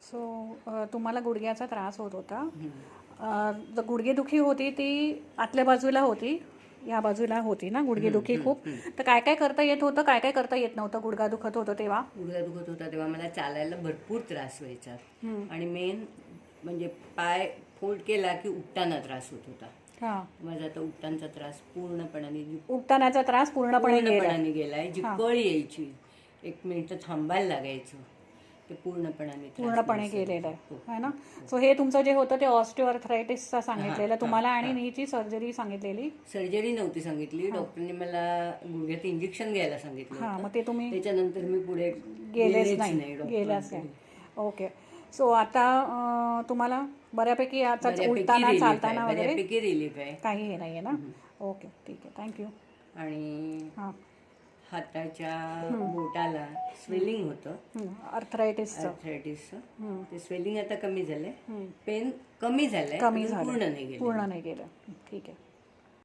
So तुम्हाला गुडघ्याचा त्रास होत होता. गुडघेदुखी होती ती आतल्या बाजूला होती, या बाजूला होती ना गुडघेदुखी खूप. तर काय काय करता येत होतं, काय काय करता येत नव्हतं? गुडघा दुखत होतं तेव्हा मला चालायला भरपूर त्रास व्हायचा आणि मेन म्हणजे पाय फोल्ड केला की उठताना त्रास होत होता. माझा आता उठतानाचा त्रास उठतानाचा त्रास पूर्णपणे गेलाय. जी कळ यायची, 1 मिनिट थांबायला लागायचं, ते पूर्णपणे गेलेलं आहे ना. सो हे तुमचं जे होतं ते ऑस्टिओआर्थरायटिसचा सांगितलेलं तुम्हाला आणि नीची सर्जरी सांगितलेली. सर्जरी नव्हती सांगितली, डॉक्टरने मला गुडघ्यात इंजेक्शन घ्यायला सांगितलं. मग ते तुम्ही त्याच्यानंतर मी पुढे गेलाच नाही. ओके. सो आता तुम्हाला बऱ्यापैकी याचा उठताना चालताना वगैरे रिलीफ आहे, काही हे नाही आहे ना. ओके, ठीक आहे, थँक्यू. आणि हाताच्या बोटाला स्वेलिंग होतं, आर्थरायटिसचं. ते स्वेलिंग आता कमी झालंय, पेन कमी झालंय, पूर्ण नाही गेलं. ठीक आहे.